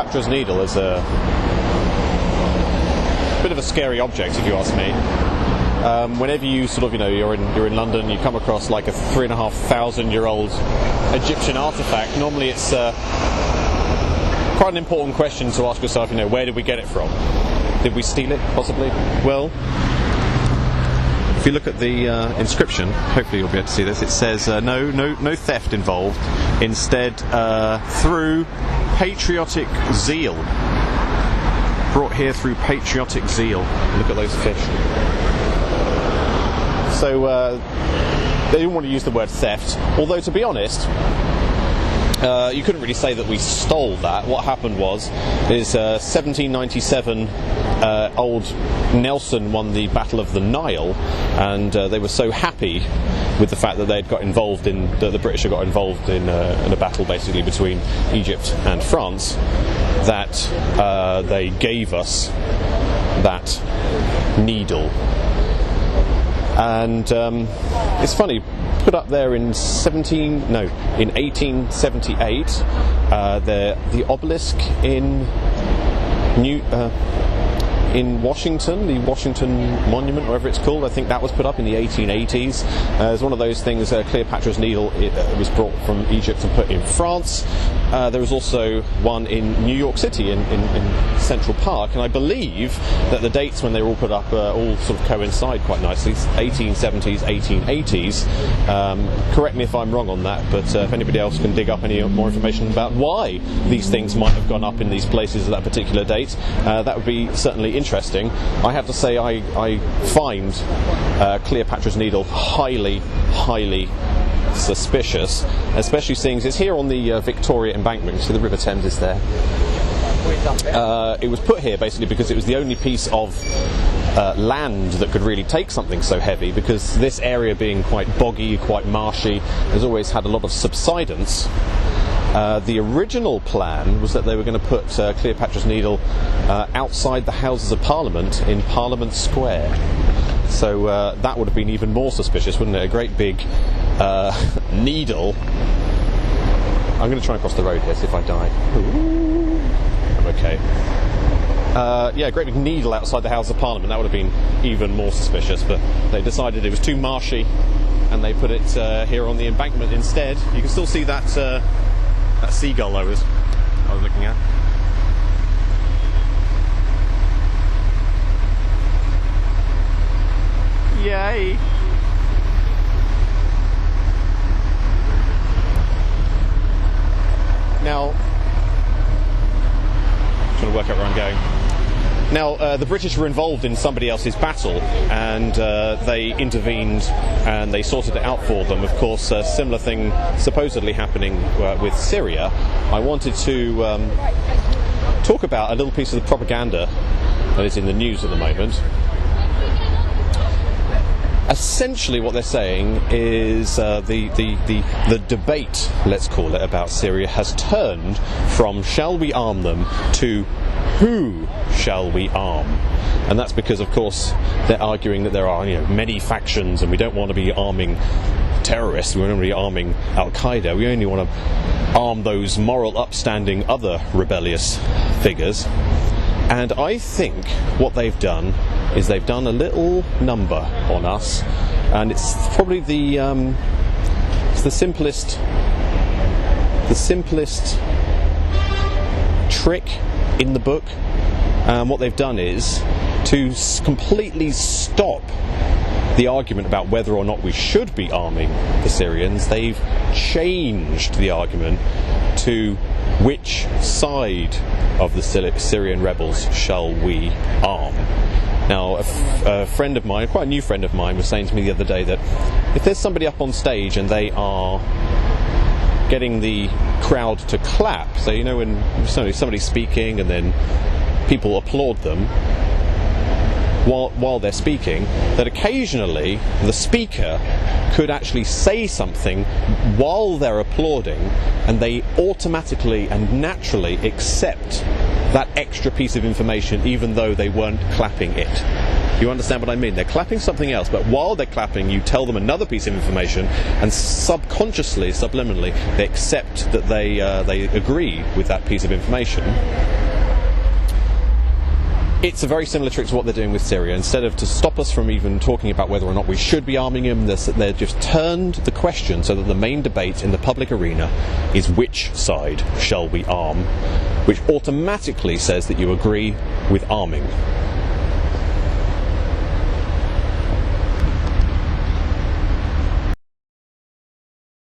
Cleopatra's Needle is a bit of a scary object, if you ask me. Whenever you sort of, you're in London, you come across like a 3,500-year-old Egyptian artifact. Normally, it's quite an important question to ask yourself. Where did we get it from? Did we steal it, possibly? Well, if you look at the inscription, hopefully you'll be able to see this. It says no theft involved. Instead, through patriotic zeal. Brought here through patriotic zeal. Look at those fish. So they didn't want to use the word theft, although to be honest, you couldn't really say that we stole that. What happened was 1797, old Nelson won the Battle of the Nile, and they were so happy with the fact that they'd got involved that the British had got involved in a battle basically between Egypt and France, that they gave us that needle. And it's funny, put up there in 1878, the obelisk in Washington, the Washington Monument, whatever it's called, I think that was put up in the 1880s. It's one of those things, Cleopatra's Needle, it was brought from Egypt and put in France. There was also one in New York City in Central Park, and I believe that the dates when they were all put up all sort of coincide quite nicely, 1870s, 1880s. Correct me if I'm wrong on that, but if anybody else can dig up any more information about why these things might have gone up in these places at that particular date, that would be certainly interesting. I have to say I find Cleopatra's Needle highly suspicious, especially seeing it's here on the Victoria Embankment. So the River Thames is there. It was put here basically because it was the only piece of land that could really take something so heavy, because this area being quite boggy, quite marshy, has always had a lot of subsidence. The original plan was that they were going to put Cleopatra's Needle outside the Houses of Parliament in Parliament Square. So that would have been even more suspicious, wouldn't it? A great big needle. I'm going to try and cross the road here, see if I die. Ooh. I'm okay. Yeah, a great big needle outside the Houses of Parliament. That would have been even more suspicious, but they decided it was too marshy, and they put it here on the embankment instead. You can still see that seagull I was looking at. Yay! Now, trying to work out where I'm going. Now, the British were involved in somebody else's battle, and they intervened and they sorted it out for them. Of course, a similar thing supposedly happening with Syria. I wanted to talk about a little piece of the propaganda that is in the news at the moment. Essentially what they're saying is the debate, let's call it, about Syria has turned from shall we arm them to who shall we arm? And that's because, of course, they're arguing that there are many factions, and we don't want to be arming terrorists, we don't want to be arming Al-Qaeda, we only want to arm those moral, upstanding, other rebellious figures. And I think what they've done is they've done a little number on us, and it's probably the simplest trick in the book. What they've done is to completely stop the argument about whether or not we should be arming the Syrians. They've changed the argument to which side of the Syrian rebels shall we arm. Now, a friend of mine, quite a new friend of mine, was saying to me the other day that if there's somebody up on stage and they are getting the crowd to clap, so when somebody's speaking and then people applaud them while they're speaking, that occasionally the speaker could actually say something while they're applauding, and they automatically and naturally accept that extra piece of information even though they weren't clapping it. You understand what I mean? They're clapping something else, but while they're clapping, you tell them another piece of information, and subconsciously, subliminally, they accept that they agree with that piece of information. It's a very similar trick to what they're doing with Syria. Instead of to stop us from even talking about whether or not we should be arming them, they've just turned the question so that the main debate in the public arena is which side shall we arm, which automatically says that you agree with arming.